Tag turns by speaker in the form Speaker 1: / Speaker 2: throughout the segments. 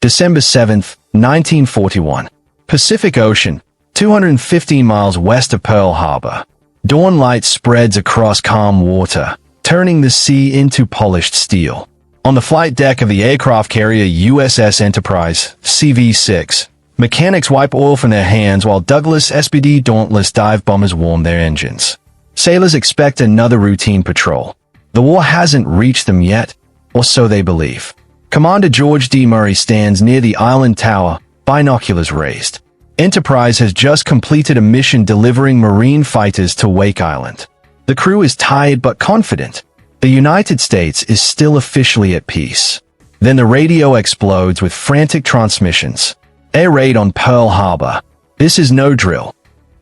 Speaker 1: December 7, 1941. Pacific Ocean, 215 miles west of Pearl Harbor. Dawn light spreads across calm water, turning the sea into polished steel. On the flight deck of the aircraft carrier USS Enterprise, CV-6, mechanics wipe oil from their hands while Douglas SPD Dauntless dive bombers warm their engines. Sailors expect another routine patrol. The war hasn't reached them yet, or so they believe. Commander George D. Murray stands near the island tower, binoculars raised. Enterprise has just completed a mission delivering Marine fighters to Wake Island. The crew is tired but confident. The United States is still officially at peace. Then the radio explodes with frantic transmissions. Air raid on Pearl Harbor. This is no drill.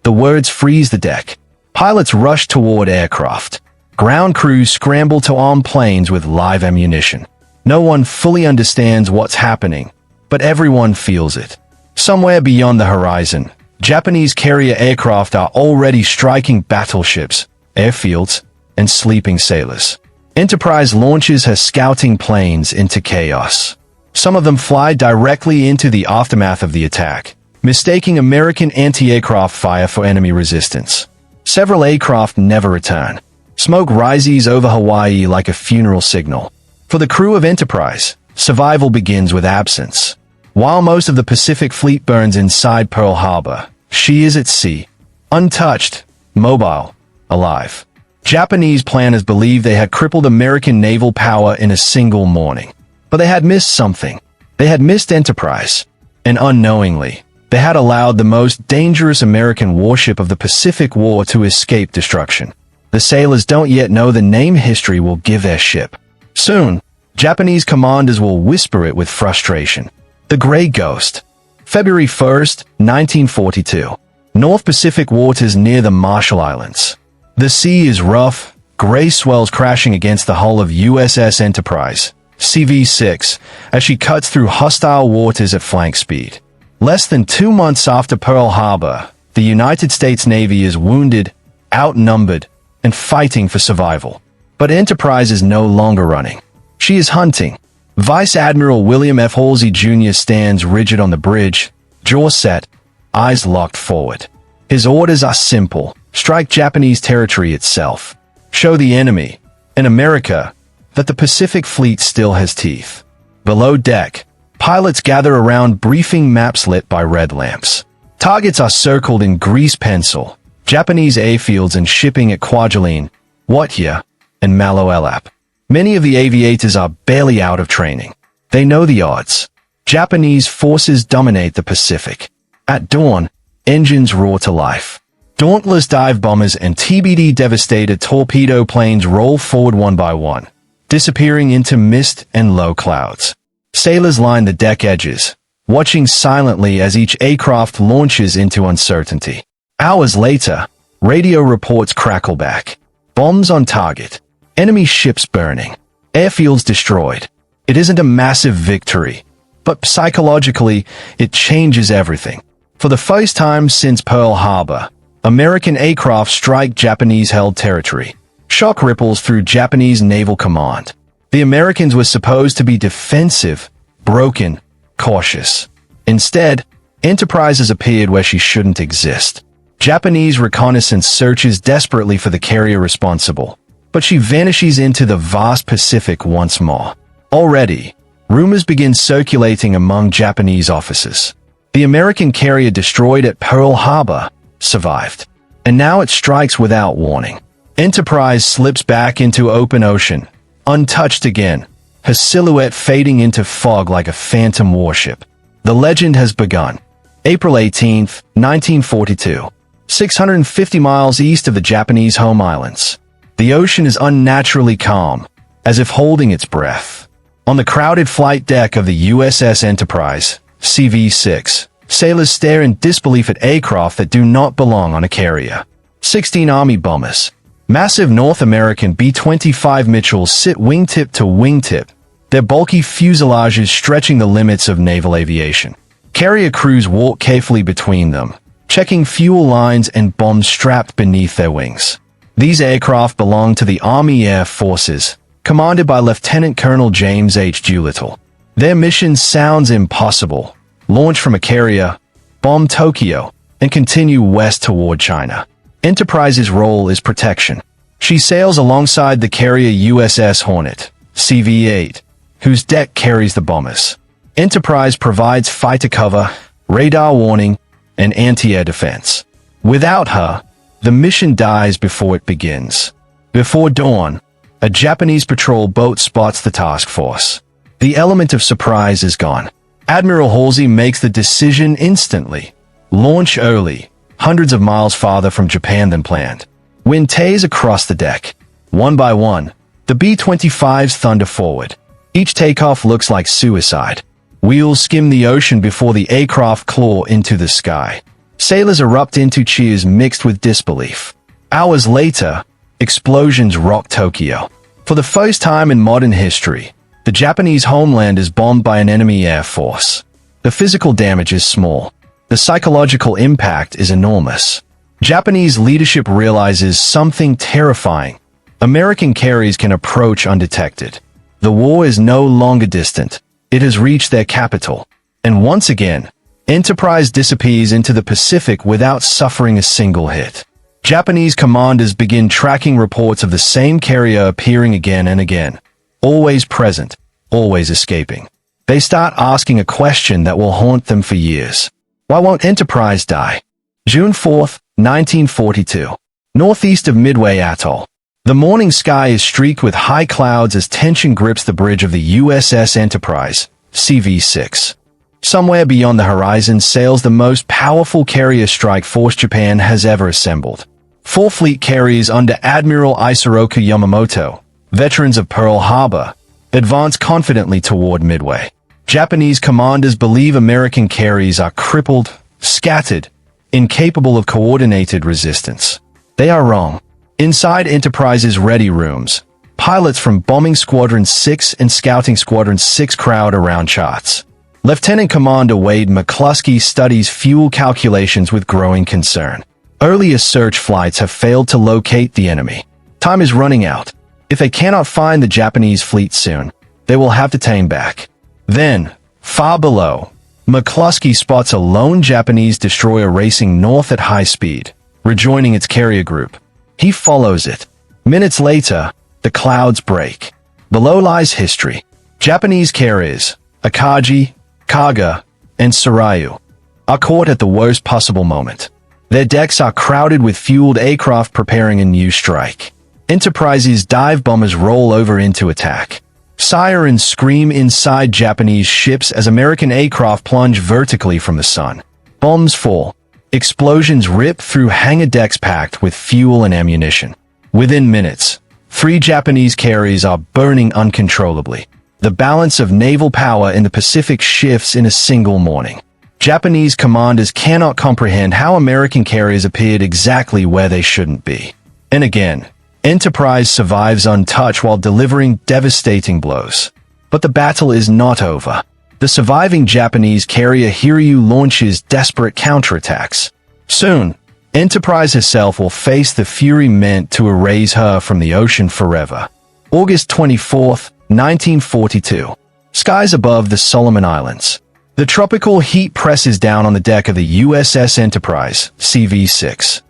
Speaker 1: The words freeze the deck. Pilots rush toward aircraft. Ground crews scramble to arm planes with live ammunition. No one fully understands what's happening, but everyone feels it. Somewhere beyond the horizon, Japanese carrier aircraft are already striking battleships, airfields, and sleeping sailors. Enterprise launches her scouting planes into chaos. Some of them fly directly into the aftermath of the attack, mistaking American anti-aircraft fire for enemy resistance. Several aircraft never return. Smoke rises over Hawaii like a funeral signal. For the crew of Enterprise, survival begins with absence. While most of the Pacific Fleet burns inside Pearl Harbor, she is at sea, untouched, mobile, alive. Japanese planners believed they had crippled American naval power in a single morning. But they had missed something. They had missed Enterprise. And unknowingly, they had allowed the most dangerous American warship of the Pacific War to escape destruction. The sailors don't yet know the name history will give their ship. Soon, Japanese commanders will whisper it with frustration. The Gray Ghost. February 1st, 1942. North Pacific waters near the Marshall Islands. The sea is rough, gray swells crashing against the hull of USS Enterprise, CV-6, as she cuts through hostile waters at flank speed. Less than 2 months after Pearl Harbor, the United States Navy is wounded, outnumbered, and fighting for survival. But Enterprise is no longer running. She is hunting. Vice Admiral William F. Halsey Jr. stands rigid on the bridge, jaw set, eyes locked forward. His orders are simple: strike Japanese territory itself. Show the enemy, and America, that the Pacific Fleet still has teeth. Below deck, pilots gather around briefing maps lit by red lamps. Targets are circled in grease pencil: Japanese airfields and shipping at Kwajalein, Watya, and Malo Elap. Many of the aviators are barely out of training. They know the odds. Japanese forces dominate the Pacific. At dawn, engines roar to life. Dauntless dive bombers and TBD devastated torpedo planes roll forward one by one, disappearing into mist and low clouds. Sailors line the deck edges, watching silently as each aircraft launches into uncertainty. Hours later, radio reports crackle back. Bombs on target. Enemy ships burning. Airfields destroyed. It isn't a massive victory, but psychologically, it changes everything. For the first time since Pearl Harbor, American aircraft strike Japanese-held territory. Shock ripples through Japanese naval command. The Americans were supposed to be defensive, broken, cautious. Instead, Enterprise has appeared where she shouldn't exist. Japanese reconnaissance searches desperately for the carrier responsible, but she vanishes into the vast Pacific once more. Already, rumors begin circulating among Japanese officers. The American carrier destroyed at Pearl Harbor survived, and now it strikes without warning. Enterprise slips back into open ocean, untouched again, her silhouette fading into fog like a phantom warship. The legend has begun. April 18, 1942. 650 miles east of the Japanese home islands. The ocean is unnaturally calm, as if holding its breath. On the crowded flight deck of the USS Enterprise, CV-6, sailors stare in disbelief at aircraft that do not belong on a carrier. 16 Army bombers. Massive North American B-25 Mitchells sit wingtip to wingtip, their bulky fuselages stretching the limits of naval aviation. Carrier crews walk carefully between them, checking fuel lines and bombs strapped beneath their wings. These aircraft belong to the Army Air Forces, commanded by Lieutenant Colonel James H. Doolittle. Their mission sounds impossible. Launch from a carrier, bomb Tokyo, and continue west toward China. Enterprise's role is protection. She sails alongside the carrier USS Hornet, CV-8, whose deck carries the bombers. Enterprise provides fighter cover, radar warning, and anti-air defense. Without her, the mission dies before it begins. Before dawn, a Japanese patrol boat spots the task force. The element of surprise is gone. Admiral Halsey makes the decision instantly. Launch early, hundreds of miles farther from Japan than planned. Wind tears across the deck. One by one, the B-25s thunder forward. Each takeoff looks like suicide. Wheels skim the ocean before the aircraft claw into the sky. Sailors erupt into cheers mixed with disbelief. Hours later, explosions rock Tokyo. For the first time in modern history, the Japanese homeland is bombed by an enemy air force. The physical damage is small. The psychological impact is enormous. Japanese leadership realizes something terrifying. American carriers can approach undetected. The war is no longer distant. It has reached their capital. And once again, Enterprise disappears into the Pacific without suffering a single hit. Japanese commanders begin tracking reports of the same carrier appearing again and again. Always present, always escaping. They start asking a question that will haunt them for years. Why won't Enterprise die? June 4th, 1942. Northeast of Midway Atoll. The morning sky is streaked with high clouds as tension grips the bridge of the USS Enterprise, CV-6. Somewhere beyond the horizon sails the most powerful carrier strike force Japan has ever assembled. 4 fleet carriers under Admiral Isoroku Yamamoto, veterans of Pearl Harbor, advance confidently toward Midway. Japanese commanders believe American carriers are crippled, scattered, incapable of coordinated resistance. They are wrong. Inside Enterprise's ready rooms, pilots from Bombing Squadron 6 and Scouting Squadron 6 crowd around charts. Lieutenant Commander Wade McCluskey studies fuel calculations with growing concern. Earlier search flights have failed to locate the enemy. Time is running out. If they cannot find the Japanese fleet soon, they will have to turn back. Then, far below, McCluskey spots a lone Japanese destroyer racing north at high speed, rejoining its carrier group. He follows it. Minutes later, the clouds break. Below lies history. Japanese carriers, Akagi, Kaga, and Tsuraya, are caught at the worst possible moment. Their decks are crowded with fueled aircraft preparing a new strike. Enterprise's dive bombers roll over into attack. Sirens scream inside Japanese ships as American aircraft plunge vertically from the sun. Bombs fall. Explosions rip through hangar decks packed with fuel and ammunition. Within minutes, 3 Japanese carriers are burning uncontrollably. The balance of naval power in the Pacific shifts in a single morning. Japanese commanders cannot comprehend how American carriers appeared exactly where they shouldn't be. And again, Enterprise survives untouched while delivering devastating blows. But the battle is not over. The surviving Japanese carrier Hiryu launches desperate counterattacks. Soon, Enterprise herself will face the fury meant to erase her from the ocean forever. August 24th, 1942. Skies above the Solomon Islands. The tropical heat presses down on the deck of the USS Enterprise, CV-6.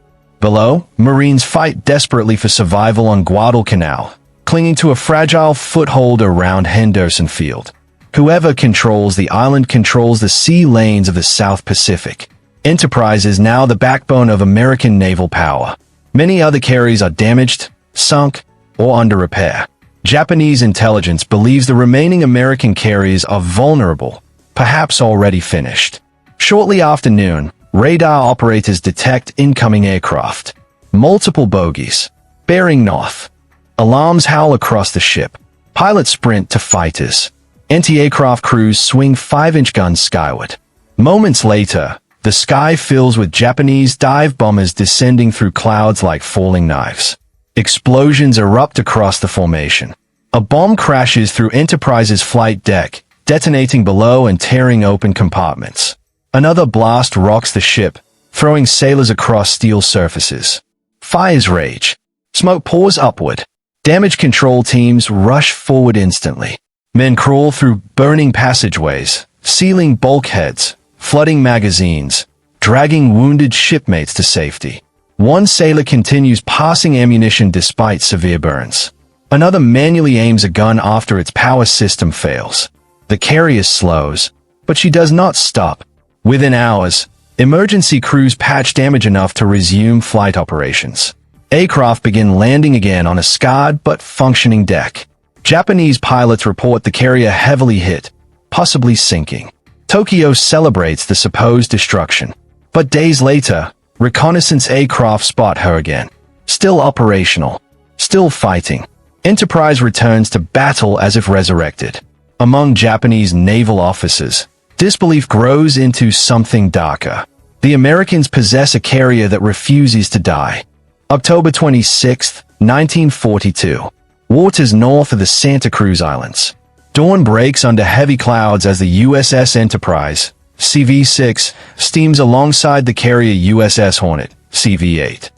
Speaker 1: Below, Marines fight desperately for survival on Guadalcanal, clinging to a fragile foothold around Henderson Field. Whoever controls the island controls the sea lanes of the South Pacific. Enterprise is now the backbone of American naval power. Many other carriers are damaged, sunk, or under repair. Japanese intelligence believes the remaining American carriers are vulnerable, perhaps already finished. Shortly after noon, radar operators detect incoming aircraft. Multiple bogies. Bearing north. Alarms howl across the ship. Pilots sprint to fighters. Anti-aircraft crews swing 5-inch guns skyward. Moments later, the sky fills with Japanese dive bombers descending through clouds like falling knives. Explosions erupt across the formation. A bomb crashes through Enterprise's flight deck, detonating below and tearing open compartments. Another blast rocks the ship, throwing sailors across steel surfaces. Fires rage. Smoke pours upward. Damage control teams rush forward instantly. Men crawl through burning passageways, sealing bulkheads, flooding magazines, dragging wounded shipmates to safety. One sailor continues passing ammunition despite severe burns. Another manually aims a gun after its power system fails. The carrier slows, but she does not stop. Within hours, emergency crews patch damage enough to resume flight operations. Aircraft begin landing again on a scarred but functioning deck. Japanese pilots report the carrier heavily hit, possibly sinking. Tokyo celebrates the supposed destruction. But days later, reconnaissance aircraft spot her again. Still operational. Still fighting. Enterprise returns to battle as if resurrected. Among Japanese naval officers, disbelief grows into something darker. The Americans possess a carrier that refuses to die. October 26, 1942. Waters north of the Santa Cruz Islands. Dawn breaks under heavy clouds as the USS Enterprise, CV-6, steams alongside the carrier USS Hornet, CV-8.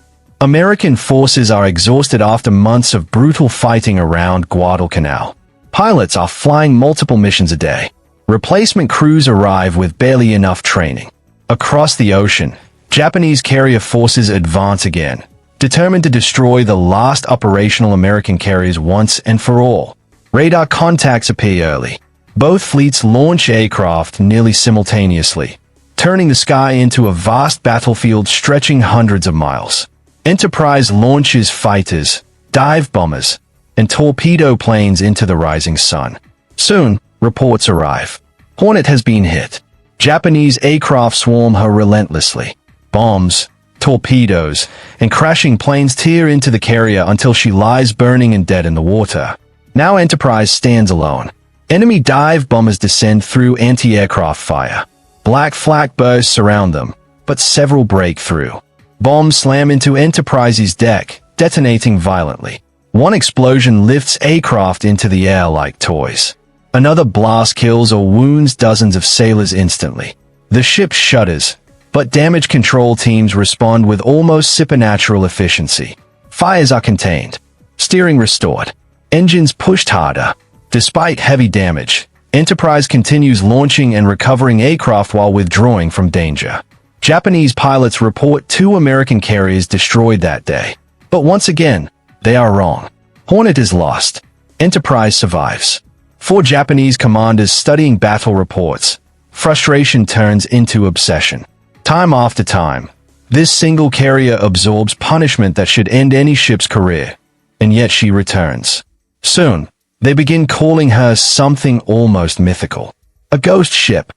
Speaker 1: American forces are exhausted after months of brutal fighting around Guadalcanal. Pilots are flying multiple missions a day. Replacement crews arrive with barely enough training. Across the ocean, Japanese carrier forces advance again, determined to destroy the last operational American carriers once and for all. Radar contacts appear early. Both fleets launch aircraft nearly simultaneously, turning the sky into a vast battlefield stretching hundreds of miles. Enterprise launches fighters, dive bombers, and torpedo planes into the rising sun. Soon, reports arrive. Hornet has been hit. Japanese aircraft swarm her relentlessly. Bombs, torpedoes, and crashing planes tear into the carrier until she lies burning and dead in the water. Now Enterprise stands alone. Enemy dive bombers descend through anti-aircraft fire. Black flak bursts surround them, but several break through. Bombs slam into Enterprise's deck, detonating violently. One explosion lifts aircraft into the air like toys. Another blast kills or wounds dozens of sailors instantly. The ship shudders, but damage control teams respond with almost supernatural efficiency. Fires are contained. Steering restored. Engines pushed harder. Despite heavy damage, Enterprise continues launching and recovering aircraft while withdrawing from danger. Japanese pilots report 2 American carriers destroyed that day. But once again, they are wrong. Hornet is lost. Enterprise survives. 4 Japanese commanders studying battle reports. Frustration turns into obsession. Time after time, this single carrier absorbs punishment that should end any ship's career, and yet she returns. Soon, they begin calling her something almost mythical. A ghost ship,